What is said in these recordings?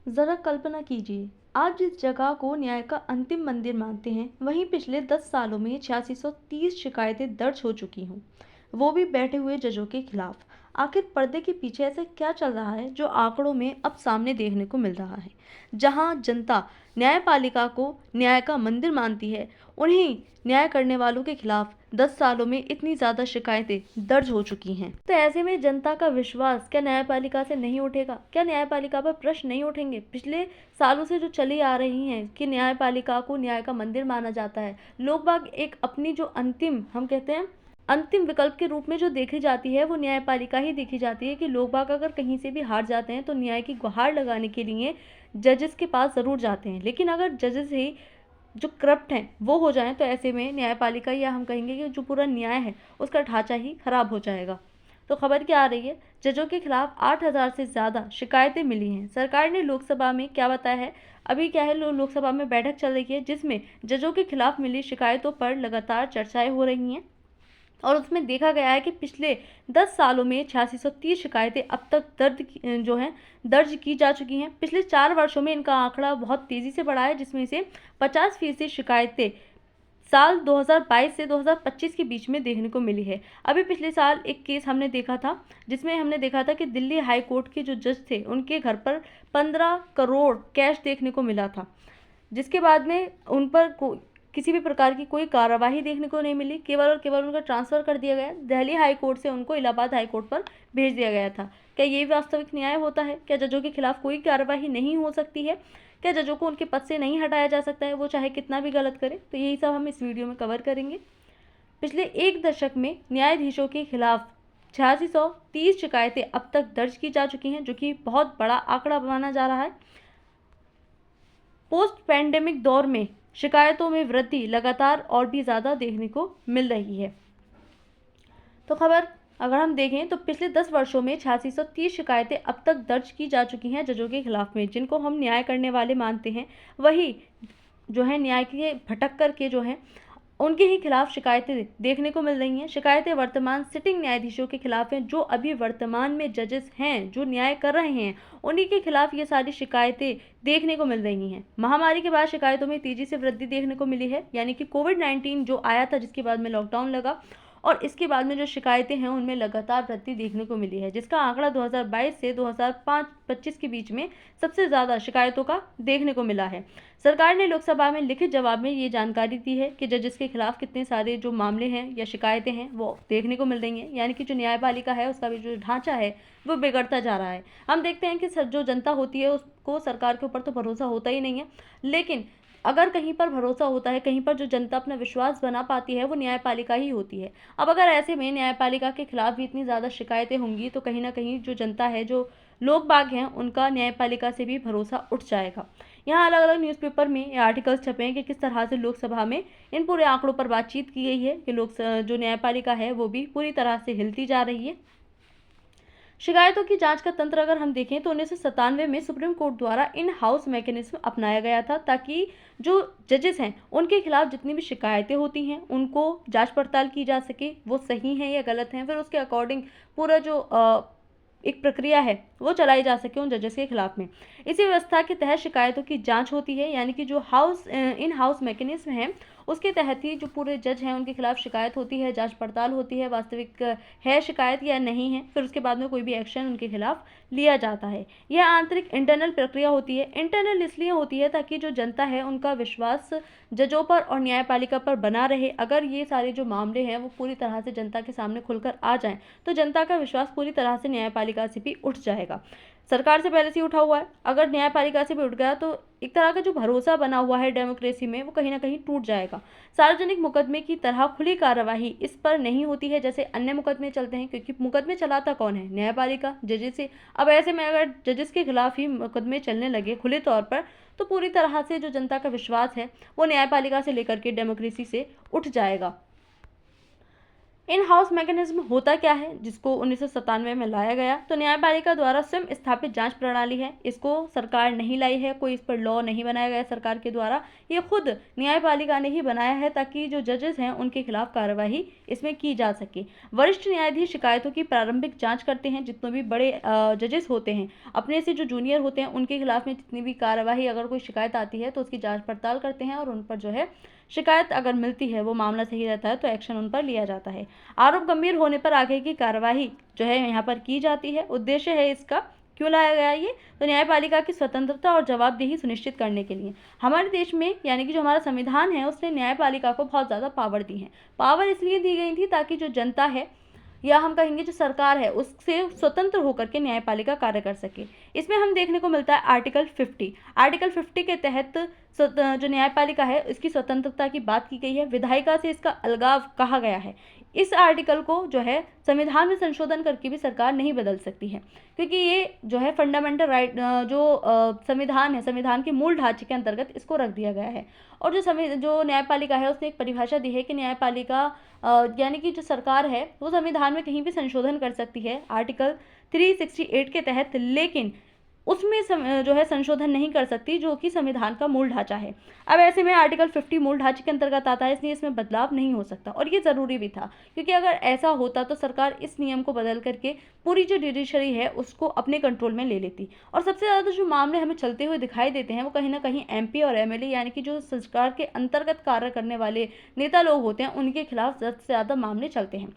जरा कल्पना कीजिए, आप जिस जगह को न्याय का अंतिम मंदिर मानते हैं, वहीं पिछले 10 सालों में 8630 शिकायतें दर्ज हो चुकी हों, वो भी बैठे हुए जजों के खिलाफ। आखिर पर्दे के पीछे ऐसा क्या चल रहा है जो आंकड़ों में अब सामने देखने को मिल रहा है? जहां जनता न्यायपालिका को न्याय का मंदिर मानती है, उन्हीं न्याय करने वालों के खिलाफ 10 सालों में इतनी ज्यादा शिकायतें दर्ज हो चुकी हैं। तो ऐसे में जनता का विश्वास क्या न्यायपालिका से नहीं उठेगा? क्या न्यायपालिका पर प्रश्न नहीं उठेंगे? पिछले सालों से जो चली आ रही हैं कि न्यायपालिका को न्याय का मंदिर माना जाता है, लोग बाग एक अपनी जो अंतिम, हम कहते हैं अंतिम विकल्प के रूप में जो देखी जाती है, वो न्यायपालिका ही देखी जाती है कि लोग बाग अगर कहीं से भी हार जाते हैं तो न्याय की गुहार लगाने के लिए जजेस के पास ज़रूर जाते हैं। लेकिन अगर जजेस ही जो करप्ट हैं वो हो जाएं, तो ऐसे में न्यायपालिका, या हम कहेंगे कि जो पूरा न्याय है उसका ढांचा ही खराब हो जाएगा। तो खबर क्या आ रही है? जजों के खिलाफ 8000 से ज़्यादा शिकायतें मिली हैं। सरकार ने लोकसभा में क्या बताया है? अभी क्या है, लोकसभा में बैठक चल रही है जिसमें जजों के खिलाफ मिली शिकायतों पर लगातार चर्चाएं हो रही हैं, और उसमें देखा गया है कि पिछले 10 सालों में 8630 शिकायतें अब तक दर्ज की जा चुकी हैं। पिछले 4 वर्षों में इनका आंकड़ा बहुत तेज़ी से बढ़ा है, जिसमें से 50% शिकायतें साल 2022 से 2025 के बीच में देखने को मिली है। अभी पिछले साल एक केस हमने देखा था, जिसमें हमने देखा था कि दिल्ली हाई कोर्ट के जो जज थे, उनके घर पर 15 करोड़ कैश देखने को मिला था, जिसके बाद में उन पर किसी भी प्रकार की कोई कार्यवाही देखने को नहीं मिली। केवल और केवल उनका ट्रांसफ़र कर दिया गया। दिल्ली हाई कोर्ट से उनको इलाहाबाद हाई कोर्ट पर भेज दिया गया था। क्या ये वास्तविक न्याय होता है? क्या जजों के खिलाफ कोई कार्यवाही नहीं हो सकती है? क्या जजों को उनके पद से नहीं हटाया जा सकता है, वो चाहे कितना भी गलत करे? तो यही सब हम इस वीडियो में कवर करेंगे। पिछले एक दशक में न्यायाधीशों के खिलाफ 8630 शिकायतें अब तक दर्ज की जा चुकी हैं, जो कि बहुत बड़ा आंकड़ा माना जा रहा है। पोस्ट पैंडेमिक दौर में शिकायतों में वृद्धि लगातार और भी ज़्यादा देखने को मिल रही है। तो खबर अगर हम देखें तो पिछले 10 वर्षों में 8630 शिकायतें अब तक दर्ज की जा चुकी हैं जजों के खिलाफ में, जिनको हम न्याय करने वाले मानते हैं। वही जो है न्याय के भटक करके जो है उनके ही खिलाफ शिकायतें देखने को मिल रही हैं। शिकायतें वर्तमान सिटिंग न्यायाधीशों के खिलाफ हैं, जो अभी वर्तमान में जजेस हैं, जो न्याय कर रहे हैं, उन्हीं के खिलाफ ये सारी शिकायतें देखने को मिल रही हैं। महामारी के बाद शिकायतों में तेजी से वृद्धि देखने को मिली है, यानी कि कोविड-19 जो आया था, जिसके बाद में लॉकडाउन लगा, और इसके बाद में जो शिकायतें हैं उनमें लगातार वृद्धि देखने को मिली है, जिसका आंकड़ा 2022 से 2025 के बीच में सबसे ज़्यादा शिकायतों का देखने को मिला है। सरकार ने लोकसभा में लिखित जवाब में ये जानकारी दी है कि जजेस के खिलाफ कितने सारे जो मामले हैं या शिकायतें हैं वो देखने को मिल रही हैं, यानी कि जो न्यायपालिका है उसका भी जो ढांचा है वो बिगड़ता जा रहा है। हम देखते हैं कि जो जनता होती है उसको सरकार के ऊपर तो भरोसा होता ही नहीं है, लेकिन अगर कहीं पर भरोसा होता है, कहीं पर जो जनता अपना विश्वास बना पाती है, वो न्यायपालिका ही होती है। अब अगर ऐसे में न्यायपालिका के खिलाफ भी इतनी ज़्यादा शिकायतें होंगी, तो कहीं ना कहीं जो जनता है, जो लोग बाग हैं, उनका न्यायपालिका से भी भरोसा उठ जाएगा। यहाँ अलग अलग न्यूज़पेपर में आर्टिकल्स छपे हैं कि किस तरह से लोकसभा में इन पूरे आंकड़ों पर बातचीत की गई है कि जो न्यायपालिका है वो भी पूरी तरह से हिलती जा रही है। शिकायतों की जांच का तंत्र अगर हम देखें तो 1997 में सुप्रीम कोर्ट द्वारा इन हाउस मैकेनिज्म अपनाया गया था, ताकि जो जजेस हैं उनके खिलाफ जितनी भी शिकायतें होती हैं उनको जांच पड़ताल की जा सके, वो सही हैं या गलत हैं, फिर उसके अकॉर्डिंग पूरा जो एक प्रक्रिया है वो चलाई जा सके उन जजेस के खिलाफ में। इसी व्यवस्था के तहत शिकायतों की जांच होती है, यानी कि जो इन हाउस मैकेनिज्म है उसके तहत ही जो पूरे जज हैं उनके खिलाफ शिकायत होती है, जांच पड़ताल होती है, वास्तविक है शिकायत या नहीं है, फिर उसके बाद में कोई भी एक्शन उनके खिलाफ लिया जाता है। यह आंतरिक इंटरनल प्रक्रिया होती है। इंटरनल इसलिए होती है ताकि जो जनता है उनका विश्वास जजों पर और न्यायपालिका पर बना रहे। अगर ये सारे जो मामले हैं वो पूरी तरह से जनता के सामने खुलकर आ जाएं, तो जनता का विश्वास पूरी तरह से न्यायपालिका से भी उठ जाएगा। सरकार से पहले से ही उठा हुआ है, अगर न्यायपालिका से भी उठ गया तो एक तरह का जो भरोसा बना हुआ है डेमोक्रेसी में वो कहीं ना कहीं टूट जाएगा। सार्वजनिक मुकदमे की तरह खुली कार्यवाही इस पर नहीं होती है जैसे अन्य मुकदमे चलते हैं, क्योंकि मुकदमे चलाता कौन है? न्यायपालिका, जजेस से। अब ऐसे में अगर जजेस के खिलाफ ही मुकदमे चलने लगे खुले तौर पर, तो पूरी तरह से जो जनता का विश्वास है वो न्यायपालिका से लेकर के डेमोक्रेसी से उठ जाएगा। इन हाउस मैकेनिज्म होता क्या है, जिसको 1997 में लाया गया? तो न्यायपालिका द्वारा स्वयं स्थापित जांच प्रणाली है। इसको सरकार नहीं लाई है, कोई इस पर लॉ नहीं बनाया गया सरकार के द्वारा, ये खुद न्यायपालिका ने ही बनाया है ताकि जो जजेस हैं उनके खिलाफ कार्यवाही इसमें की जा सके। वरिष्ठ न्यायाधीश शिकायतों की प्रारंभिक जाँच करते हैं। जितने भी बड़े जजेस होते हैं, अपने से जो जूनियर होते हैं, उनके खिलाफ में जितनी भी कार्यवाही, अगर कोई शिकायत आती है तो उसकी जाँच पड़ताल करते हैं और उन पर जो है शिकायत अगर मिलती है, वो मामला सही रहता है तो एक्शन उन पर लिया जाता है। आरोप गंभीर होने पर आगे की कार्यवाही जो है यहाँ पर की जाती है। उद्देश्य है इसका, क्यों लाया गया ये? तो न्यायपालिका की स्वतंत्रता और जवाबदेही सुनिश्चित करने के लिए। हमारे देश में यानी कि जो हमारा संविधान है, उसने न्यायपालिका को बहुत ज़्यादा पावर दी है। पावर इसलिए दी गई थी ताकि जो जनता है, या हम कहेंगे जो सरकार है, उससे स्वतंत्र होकर के न्यायपालिका कार्य कर सके। इसमें हम देखने को मिलता है आर्टिकल 50। आर्टिकल 50 के तहत जो न्यायपालिका है, इसकी स्वतंत्रता की बात की गई है। विधायिका से इसका अलगाव कहा गया है। इस आर्टिकल को जो है संविधान में संशोधन करके भी सरकार नहीं बदल सकती है, क्योंकि ये जो है फंडामेंटल राइट, जो संविधान है, संविधान के मूल ढांचे के अंतर्गत इसको रख दिया गया है। और जो न्यायपालिका है, उसने एक परिभाषा दी है कि न्यायपालिका यानी कि जो सरकार है, वो संविधान में कहीं भी संशोधन कर सकती है आर्टिकल 368 के तहत, लेकिन उसमें जो है संशोधन नहीं कर सकती जो कि संविधान का मूल ढांचा है। अब ऐसे में आर्टिकल 50 मूल ढांचे के अंतर्गत आता है, इसलिए इसमें बदलाव नहीं हो सकता, और ये ज़रूरी भी था, क्योंकि अगर ऐसा होता तो सरकार इस नियम को बदल करके पूरी जो जुडिशरी है उसको अपने कंट्रोल में ले लेती। और सबसे ज़्यादा जो मामले हमें चलते हुए दिखाई देते हैं, वो कहीं ना कहीं MP और MLA यानी कि जो सरकार के अंतर्गत कार्य करने वाले नेता लोग होते हैं, उनके खिलाफ ज़्यादा से ज़्यादा मामले चलते हैं।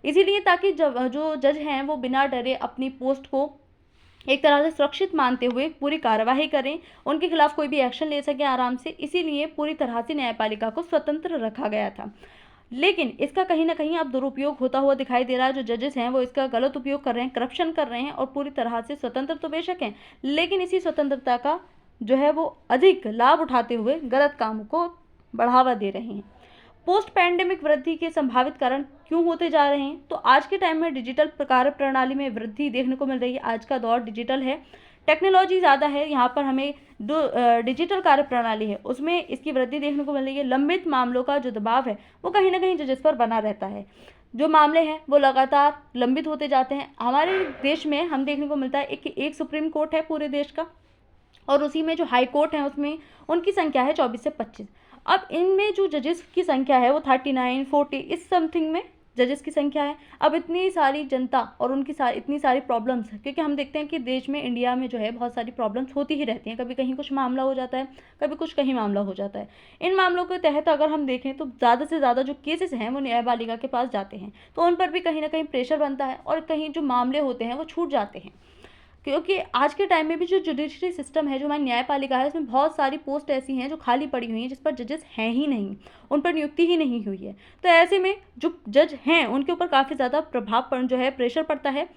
इसीलिए ताकि जो जज हैं वो बिना डरे अपनी पोस्ट को एक तरह से सुरक्षित मानते हुए पूरी कार्यवाही करें, उनके खिलाफ कोई भी एक्शन ले सके आराम से, इसीलिए पूरी तरह से न्यायपालिका को स्वतंत्र रखा गया था। लेकिन इसका कहीं ना कहीं अब दुरुपयोग होता हुआ दिखाई दे रहा है। जो जजेस हैं वो इसका गलत उपयोग कर रहे हैं, करप्शन कर रहे हैं, और पूरी तरह से स्वतंत्र तो बेशक हैं, लेकिन इसी स्वतंत्रता का जो है वो अधिक लाभ उठाते हुए गलत कामों को बढ़ावा दे रहे हैं। पोस्ट पैंडेमिक वृद्धि के संभावित कारण क्यों होते जा रहे हैं? तो आज के टाइम में डिजिटल कार्य प्रणाली में वृद्धि देखने को मिल रही है। आज का दौर डिजिटल है, टेक्नोलॉजी ज़्यादा है, यहाँ पर हमें जो डिजिटल कार्य प्रणाली है उसमें इसकी वृद्धि देखने को मिल रही है। लंबित मामलों का जो दबाव है वो कहीं ना कहीं जजेस पर बना रहता है। जो मामले हैं वो लगातार लंबित होते जाते हैं। हमारे देश में हम देखने को मिलता है एक सुप्रीम कोर्ट है पूरे देश का, और उसी में जो हाई कोर्ट है उसमें उनकी संख्या है 24 से 25। अब इनमें जो जजेस की संख्या है वो 39, 40 इस समथिंग में जजेस की संख्या है। अब इतनी सारी जनता और उनकी इतनी सारी प्रॉब्लम्स, क्योंकि हम देखते हैं कि देश में, इंडिया में जो है बहुत सारी प्रॉब्लम्स होती ही रहती हैं। कभी कहीं कुछ मामला हो जाता है, कभी कुछ कहीं मामला हो जाता है। इन मामलों के तहत अगर हम देखें तो ज़्यादा से ज़्यादा जो केसेस हैं वो न्यायपालिका के पास जाते हैं, तो उन पर भी कहीं ना कहीं प्रेशर बनता है, और कहीं जो मामले होते हैं वो छूट जाते हैं। क्योंकि आज के टाइम में भी जो जुडिशरी सिस्टम है, जो हमारी न्यायपालिका है, उसमें बहुत सारी पोस्ट ऐसी हैं जो खाली पड़ी हुई हैं, जिस पर जजेस हैं ही नहीं, उन पर नियुक्ति ही नहीं हुई है। तो ऐसे में जो जज हैं उनके ऊपर काफ़ी ज़्यादा प्रभाव जो है, प्रेशर पड़ता है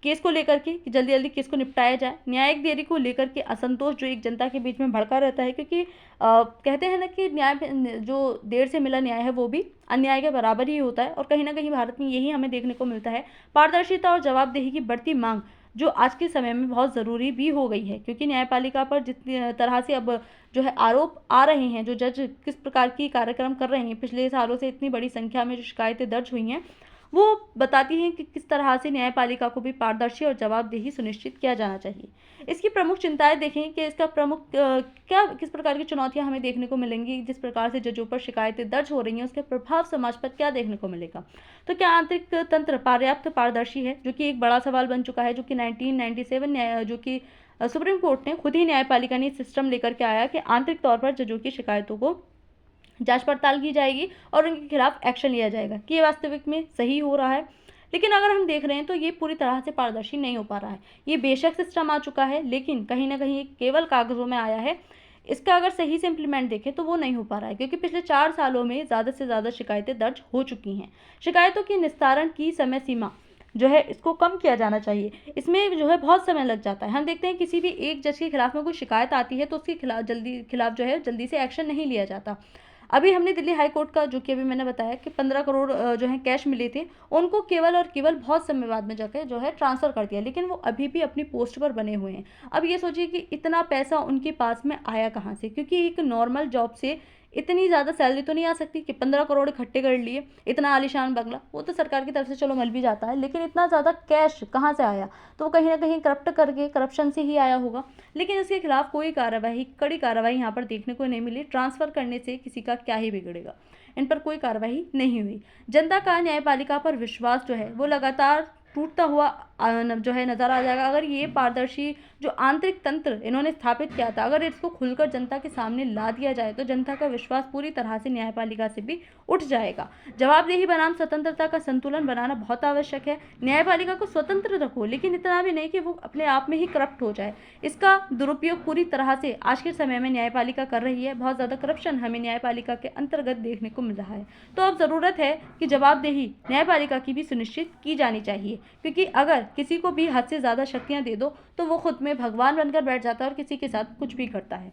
केस को लेकर के कि जल्दी जल्दी केस को निपटाया जाए। न्यायिक देरी को लेकर के असंतोष जो एक जनता के बीच में भड़का रहता है, क्योंकि कहते हैं ना कि न्याय जो देर से मिला न्याय है वो भी अन्याय के बराबर ही होता है, और कहीं ना कहीं भारत में यही हमें देखने को मिलता है। पारदर्शिता और जवाबदेही की बढ़ती मांग जो आज के समय में बहुत ज़रूरी भी हो गई है, क्योंकि न्यायपालिका पर जितनी तरह से अब जो है आरोप आ रहे हैं, जो जज किस प्रकार की कार्यक्रम कर रहे हैं, पिछले सालों से इतनी बड़ी संख्या में जो शिकायतें दर्ज हुई हैं, वो बताती हैं कि किस तरह से न्यायपालिका को भी पारदर्शी और जवाबदेही सुनिश्चित किया जाना चाहिए। इसकी प्रमुख चिंताएं देखें कि इसका प्रमुख किस प्रकार की चुनौतियां हमें देखने को मिलेंगी। जिस प्रकार से जजों पर शिकायतें दर्ज हो रही हैं, उसके प्रभाव समाज पर क्या देखने को मिलेगा। तो क्या आंतरिक तंत्र पर्याप्त पारदर्शी है, जो कि एक बड़ा सवाल बन चुका है, जो कि 1997 जो कि सुप्रीम कोर्ट ने खुद ही न्यायपालिका ने सिस्टम लेकर के आया कि आंतरिक तौर पर जजों की शिकायतों को जांच पड़ताल की जाएगी और उनके खिलाफ एक्शन लिया जाएगा कि ये वास्तविक में सही हो रहा है। लेकिन अगर हम देख रहे हैं तो ये पूरी तरह से पारदर्शी नहीं हो पा रहा है। ये बेशक सिस्टम आ चुका है, लेकिन कहीं ना कहीं केवल कागजों में आया है। इसका अगर सही से इम्प्लीमेंट देखें तो वो नहीं हो पा रहा है, क्योंकि पिछले 4 सालों में ज़्यादा से ज़्यादा शिकायतें दर्ज हो चुकी हैं। शिकायतों की निस्तारण की समय सीमा जो है इसको कम किया जाना चाहिए। इसमें जो है बहुत समय लग जाता है। हम देखते हैं किसी भी एक जज के खिलाफ में कोई शिकायत आती है तो उसके खिलाफ जो है जल्दी से एक्शन नहीं लिया जाता। अभी हमने दिल्ली हाई कोर्ट का, जो कि अभी मैंने बताया कि 15 करोड़ जो है कैश मिले थे, उनको केवल और केवल बहुत समय बाद में जाकर जो है ट्रांसफ़र कर दिया, लेकिन वो अभी भी अपनी पोस्ट पर बने हुए हैं। अब ये सोचिए कि इतना पैसा उनके पास में आया कहाँ से, क्योंकि एक नॉर्मल जॉब से इतनी ज़्यादा सैलरी तो नहीं आ सकती कि 15 करोड़ इकट्ठे कर लिए, इतना आलीशान बंगला, वो तो सरकार की तरफ से चलो मिल भी जाता है, लेकिन इतना ज़्यादा कैश कहाँ से आया? तो वो कहीं ना कहीं करप्ट करके, करप्शन से ही आया होगा। लेकिन इसके खिलाफ कोई कार्रवाई, कड़ी कार्रवाई यहाँ पर देखने को नहीं मिली। ट्रांसफ़र करने से किसी का क्या ही बिगड़ेगा, इन पर कोई कार्रवाई नहीं हुई। जनता का न्यायपालिका पर विश्वास जो है वो लगातार टूटता हुआ जो है नज़र आ जाएगा। अगर ये पारदर्शी जो आंतरिक तंत्र इन्होंने स्थापित किया था, अगर इसको खुलकर जनता के सामने ला दिया जाए तो जनता का विश्वास पूरी तरह से न्यायपालिका से भी उठ जाएगा। जवाबदेही बनाम स्वतंत्रता का संतुलन बनाना बहुत आवश्यक है। न्यायपालिका को स्वतंत्र रखो, लेकिन इतना भी नहीं कि वो अपने आप में ही करप्ट हो जाए। इसका दुरुपयोग पूरी तरह से आज के समय में न्यायपालिका कर रही है। बहुत ज़्यादा करप्शन हमें न्यायपालिका के अंतर्गत देखने को मिल रहा है। तो अब ज़रूरत है कि जवाबदेही न्यायपालिका की भी सुनिश्चित की जानी चाहिए, क्योंकि अगर किसी को भी हद से ज़्यादा शक्तियाँ दे दो तो वो खुद में भगवान बनकर बैठ जाता है और किसी के साथ कुछ भी करता है।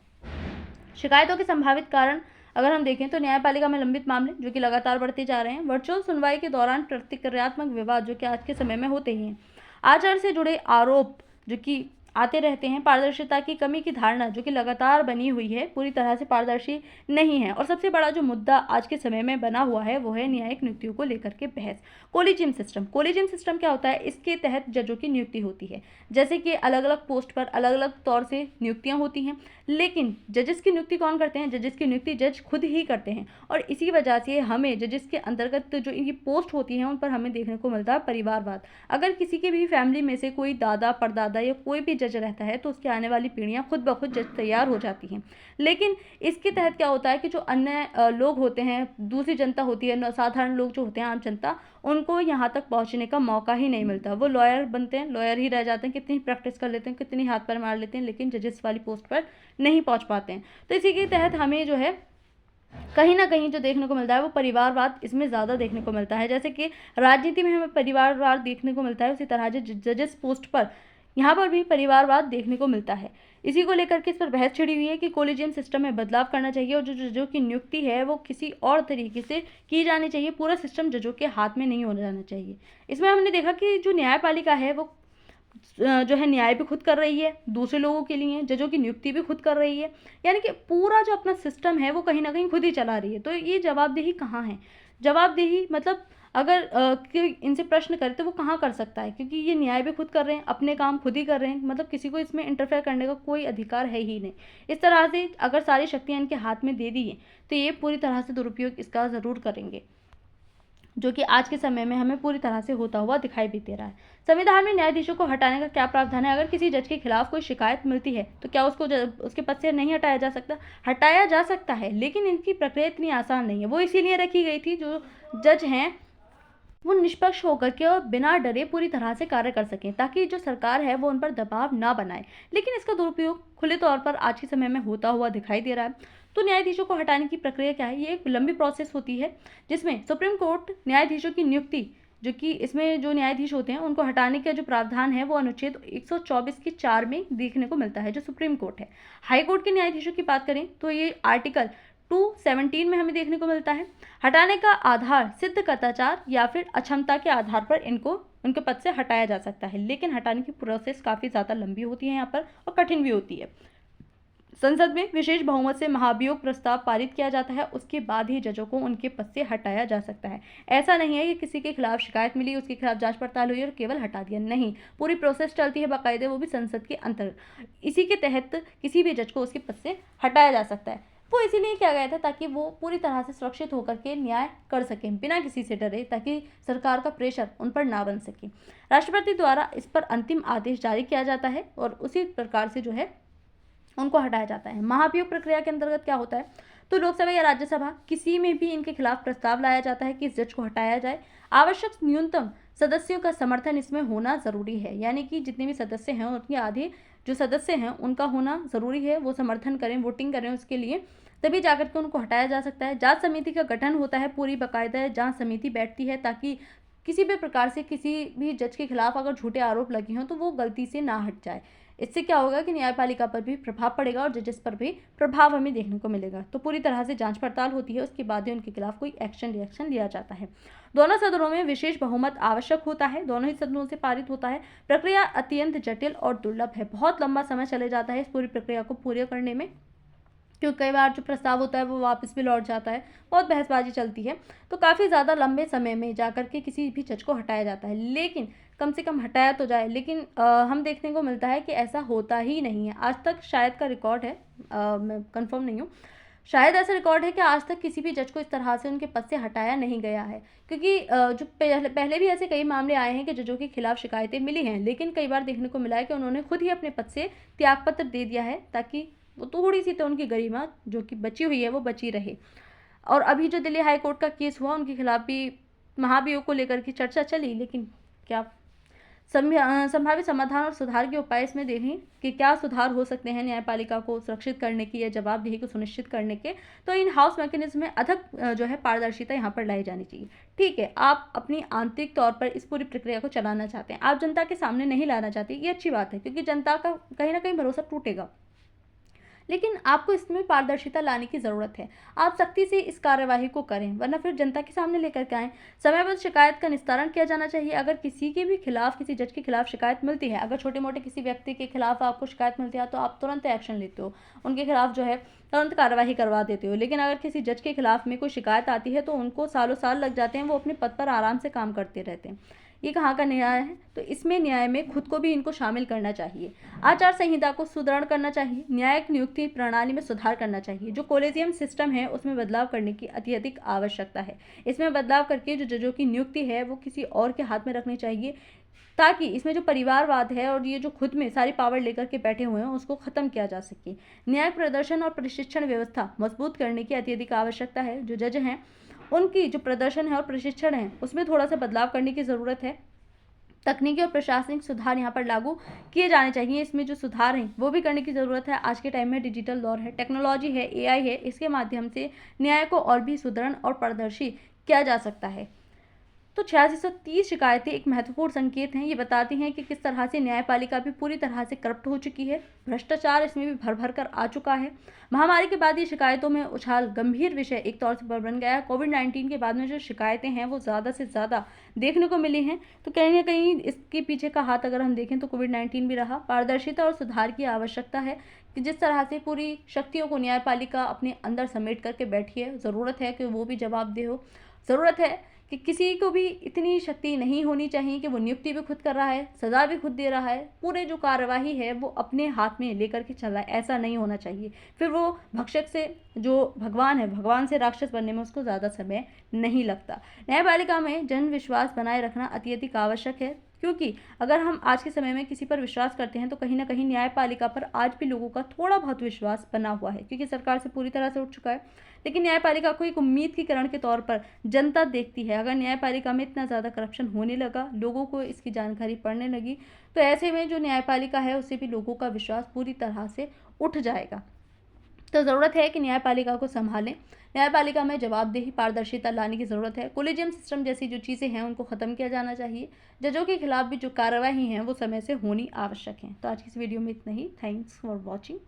शिकायतों के संभावित कारण अगर हम देखें तो न्यायपालिका में लंबित मामले जो कि लगातार बढ़ते जा रहे हैं, वर्चुअल सुनवाई के दौरान प्रतिक्रियात्मक विवाद जो कि आज के समय में होते ही हैं, आचार से जुड़े आरोप जो कि आते रहते हैं, पारदर्शिता की कमी की धारणा जो कि लगातार बनी हुई है, पूरी तरह से पारदर्शी नहीं है। और सबसे बड़ा जो मुद्दा आज के समय में बना हुआ है वो है न्यायिक नियुक्तियों को लेकर के बहस। कोलिजियम सिस्टम, कोलिजियम सिस्टम क्या होता है? इसके तहत जजों की नियुक्ति होती है। जैसे कि अलग अलग पोस्ट पर अलग अलग तौर से नियुक्तियां होती हैं, लेकिन जजेस की नियुक्ति कौन करते हैं? जजेस की नियुक्ति जज खुद ही करते हैं। और इसी वजह से हमें जजेस के अंतर्गत जो इनकी पोस्ट होती हैं उन पर हमें देखने को मिलता है परिवारवाद। अगर किसी के भी फैमिली में से कोई दादा, परदादा या कोई भी जज रहता है तो उसकी आने वाली पीढ़ियां खुद ब खुद जज तैयार हो जाती हैं। लेकिन इसके तहत क्या होता है कि जो अन्य लोग होते हैं, दूसरी जनता होती है, साधारण लोग जो होते हैं, आम जनता, उनको यहाँ तक पहुँचने का मौका ही नहीं मिलता। वो लॉयर बनते हैं, लॉयर ही रह जाते हैं, कितनी प्रैक्टिस कर लेते हैं, कितनी हाथ पैर मार लेते हैं, लेकिन जजेस वाली पोस्ट पर नहीं पहुँच पाते हैं। तो इसी के तहत हमें जो है कहीं ना कहीं जो देखने को मिलता है वो परिवारवाद इसमें ज़्यादा देखने को मिलता है। जैसे कि राजनीति में हमें परिवारवाद देखने को मिलता है, उसी तरह जजेस पोस्ट पर यहाँ पर भी परिवारवाद देखने को मिलता है। इसी को लेकर के इस पर बहस छिड़ी हुई है कि कोलिजियम सिस्टम में बदलाव करना चाहिए और जो जजों की नियुक्ति है वो किसी और तरीके से की जानी चाहिए। पूरा सिस्टम जजों के हाथ में नहीं होना जाना चाहिए। इसमें हमने देखा कि जो न्यायपालिका है वो जो है न्याय भी खुद कर रही है दूसरे लोगों के लिए, जजों की नियुक्ति भी खुद कर रही है, यानी कि पूरा जो अपना सिस्टम है वो कहीं ना कहीं खुद ही चला रही है। तो ये जवाबदेही कहाँ है? जवाबदेही मतलब अगर इनसे प्रश्न करें तो वो कहाँ कर सकता है, क्योंकि ये न्याय भी खुद कर रहे हैं, अपने काम खुद ही कर रहे हैं, मतलब किसी को इसमें इंटरफेयर करने का कोई अधिकार है ही नहीं। इस तरह से अगर सारी शक्तियाँ इनके हाथ में दे दी हैं तो ये पूरी तरह से दुरुपयोग इसका ज़रूर करेंगे, जो कि आज के समय में हमें पूरी तरह से होता हुआ दिखाई भी दे रहा है। संविधान में न्यायाधीशों को हटाने का क्या प्रावधान है? अगर किसी जज के खिलाफ कोई शिकायत मिलती है तो क्या उसको उसके पद से नहीं हटाया जा सकता? हटाया जा सकता है, लेकिन इनकी प्रक्रिया इतनी आसान नहीं है। वो इसीलिए रखी गई थी जो जज हैं वो निष्पक्ष होकर के और बिना डरे पूरी तरह से कार्य कर सकें, ताकि जो सरकार है वो उन पर दबाव ना बनाए। लेकिन इसका दुरुपयोग खुले तौर पर आज के समय में होता हुआ दिखाई दे रहा है। तो न्यायाधीशों को हटाने की प्रक्रिया क्या है? ये एक लंबी प्रोसेस होती है जिसमें सुप्रीम कोर्ट न्यायाधीशों की नियुक्ति, जो कि इसमें जो न्यायाधीश होते हैं उनको हटाने का जो प्रावधान है वो अनुच्छेद 124 के 4 में देखने को मिलता है, जो सुप्रीम कोर्ट है। हाई कोर्ट के न्यायाधीशों की बात करें तो ये आर्टिकल 217 में हमें देखने को मिलता है। हटाने का आधार सिद्ध कदाचार या फिर अक्षमता के आधार पर इनको उनके पद से हटाया जा सकता है, लेकिन हटाने की प्रोसेस काफ़ी ज़्यादा लंबी होती है यहाँ पर और कठिन भी होती है। संसद में विशेष बहुमत से महाभियोग प्रस्ताव पारित किया जाता है, उसके बाद ही जजों को उनके पद से हटाया जा सकता है। ऐसा नहीं है कि किसी के खिलाफ शिकायत मिली, उसके खिलाफ जांच पड़ताल हुई और केवल हटा दिया, नहीं, पूरी प्रोसेस चलती है बाकायदे, वो भी संसद के अंतर। इसी के तहत किसी भी जज को उसके पद से हटाया जा सकता है। वो इसीलिए किया गया था ताकि वो पूरी तरह से सुरक्षित होकर के न्याय कर सकें बिना किसी से डरे, ताकि सरकार का प्रेशर उन पर ना बन सके। राष्ट्रपति द्वारा इस पर अंतिम आदेश जारी किया जाता है और उसी प्रकार से जो है उनको हटाया जाता है। महाभियोग प्रक्रिया के अंतर्गत क्या होता है? तो लोकसभा या राज्यसभा किसी में भी इनके खिलाफ प्रस्ताव लाया जाता है कि इस जज को हटाया जाए। आवश्यक न्यूनतम सदस्यों का समर्थन इसमें होना जरूरी है, यानी कि जितने भी सदस्य हैं उनके आधे जो सदस्य हैं उनका होना जरूरी है, वो समर्थन करें, वोटिंग करें उसके लिए, तभी जाकर के उनको हटाया जा सकता है। जांच समिति का गठन होता है, पूरी बाकायदा जांच समिति बैठती है ताकि किसी भी प्रकार से किसी भी जज के खिलाफ अगर झूठे आरोप लगे हों तो वो गलती से ना हट जाए। इससे क्या होगा कि न्यायपालिका पर भी प्रभाव पड़ेगा और जजेस पर भी प्रभाव हमें देखने को मिलेगा। तो पूरी तरह से जांच पड़ताल होती है, उसके बाद ही उनके खिलाफ कोई रिएक्शन लिया जाता है। दोनों सदनों में विशेष बहुमत आवश्यक होता है, दोनों ही सदनों से पारित होता है। प्रक्रिया अत्यंत जटिल और दुर्लभ है, बहुत लंबा समय चले जाता है इस पूरी प्रक्रिया को पूरी करने में। क्योंकि कई बार जो प्रस्ताव होता है वो वापस भी लौट जाता है, बहुत बहसबाजी चलती है, तो काफ़ी ज़्यादा लंबे समय में जाकर के किसी भी जज को हटाया जाता है। लेकिन कम से कम हटाया तो जाए, लेकिन हम देखने को मिलता है कि ऐसा होता ही नहीं है। आज तक शायद का रिकॉर्ड है, मैं कंफर्म नहीं हूँ, शायद ऐसा रिकॉर्ड है कि आज तक किसी भी जज को इस तरह से उनके पद से हटाया नहीं गया है। क्योंकि जो पहले भी ऐसे कई मामले आए हैं कि जजों के खिलाफ शिकायतें मिली हैं, लेकिन कई बार देखने को मिला है कि उन्होंने खुद ही अपने पद से त्यागपत्र दे दिया है, ताकि वो थोड़ी सी तो उनकी गरिमा जो कि बची हुई है वो बची रहे। और अभी जो दिल्ली हाई कोर्ट का केस हुआ, उनके खिलाफ भी महाभियोग को लेकर की चर्चा चली, लेकिन क्या संभावित समाधान और सुधार के उपाय इसमें देखें कि क्या सुधार हो सकते हैं न्यायपालिका को सुरक्षित करने की या जवाबदेही को सुनिश्चित करने के, तो इन हाउस मैकेनिज्म में अधिक जो है पारदर्शिता यहाँ पर लाई जानी चाहिए। ठीक है, आप अपनी आंतरिक तौर पर इस पूरी प्रक्रिया को चलाना चाहते हैं, आप जनता के सामने नहीं लाना चाहते, ये अच्छी बात है, क्योंकि जनता का कहीं ना कहीं भरोसा टूटेगा। लेकिन आपको इसमें पारदर्शिता लाने की ज़रूरत है। आप सख्ती से इस कार्यवाही को करें, वरना फिर जनता के सामने लेकर के आएँ। समयबद्ध शिकायत का निस्तारण किया जाना चाहिए। अगर किसी के भी खिलाफ, किसी जज के खिलाफ शिकायत मिलती है, अगर छोटे मोटे किसी व्यक्ति के खिलाफ आपको शिकायत मिलती है, तो आप तुरंत एक्शन लेते हो, उनके खिलाफ जो है तुरंत कार्यवाही करवा देते हो। लेकिन अगर किसी जज के खिलाफ में कोई शिकायत आती है तो उनको सालों साल लग जाते हैं, वो अपने पद पर आराम से काम करते रहते हैं। ये कहाँ का न्याय है? तो इसमें न्याय में खुद को भी इनको शामिल करना चाहिए। आचार संहिता को सुदृढ़ करना चाहिए। न्यायिक नियुक्ति प्रणाली में सुधार करना चाहिए। जो कोलेजियम सिस्टम है उसमें बदलाव करने की अत्यधिक आवश्यकता है। इसमें बदलाव करके जो जजों की नियुक्ति है वो किसी और के हाथ में रखनी चाहिए, ताकि इसमें जो परिवारवाद है और ये जो खुद में सारी पावर लेकर के बैठे हुए हैं उसको खत्म किया जा सके। न्यायिक प्रदर्शन और प्रशिक्षण व्यवस्था मजबूत करने की अत्यधिक आवश्यकता है। जो जज हैं उनकी जो प्रदर्शन है और प्रशिक्षण है उसमें थोड़ा सा बदलाव करने की ज़रूरत है। तकनीकी और प्रशासनिक सुधार यहाँ पर लागू किए जाने चाहिए। इसमें जो सुधार हैं वो भी करने की ज़रूरत है। आज के टाइम में डिजिटल दौर है, टेक्नोलॉजी है, एआई है, इसके माध्यम से न्याय को और भी सुदृढ़ और पारदर्शी किया जा सकता है। तो 8630 शिकायतें एक महत्वपूर्ण संकेत हैं। ये बताती हैं कि किस तरह से न्यायपालिका भी पूरी तरह से करप्ट हो चुकी है। भ्रष्टाचार इसमें भी भर भर कर आ चुका है। महामारी के बाद ये शिकायतों में उछाल गंभीर विषय एक तौर से बन गया है। कोविड-19 के बाद में जो शिकायतें हैं वो ज़्यादा से ज़्यादा देखने को मिली हैं। तो कहीं ना कहीं इसके पीछे का हाथ अगर हम देखें तो कोविड-19 भी रहा। पारदर्शिता और सुधार की आवश्यकता है कि जिस तरह से पूरी शक्तियों को न्यायपालिका अपने अंदर समेट करके बैठी है, ज़रूरत है कि वो भी जवाबदेह हो। ज़रूरत है कि किसी को भी इतनी शक्ति नहीं होनी चाहिए कि वो नियुक्ति भी खुद कर रहा है, सज़ा भी खुद दे रहा है, पूरे जो कार्यवाही है वो अपने हाथ में लेकर के चल रहा है। ऐसा नहीं होना चाहिए। फिर वो भक्षक से जो भगवान है, भगवान से राक्षस बनने में उसको ज़्यादा समय नहीं लगता। न्यायपालिका में जन विश्वास बनाए रखना अत्यधिक आवश्यक है, क्योंकि अगर हम आज के समय में किसी पर विश्वास करते हैं तो कहीं ना कहीं न्यायपालिका पर आज भी लोगों का थोड़ा बहुत विश्वास बना हुआ है, क्योंकि सरकार से पूरी तरह से उठ चुका है। लेकिन न्यायपालिका को एक उम्मीद की किरण के तौर पर जनता देखती है। अगर न्यायपालिका में इतना ज़्यादा करप्शन होने लगा, लोगों को इसकी जानकारी पड़ने लगी, तो ऐसे में जो न्यायपालिका है उससे भी लोगों का विश्वास पूरी तरह से उठ जाएगा। तो ज़रूरत है कि न्यायपालिका को संभालें। न्यायपालिका में जवाबदेही, पारदर्शिता लाने की ज़रूरत है। कोलेजियम सिस्टम जैसी जो चीज़ें हैं उनको ख़त्म किया जाना चाहिए। जजों के खिलाफ भी जो कार्रवाई हैं वो समय से होनी आवश्यक है। तो आज की इस वीडियो में इतना ही। Thanks for watching.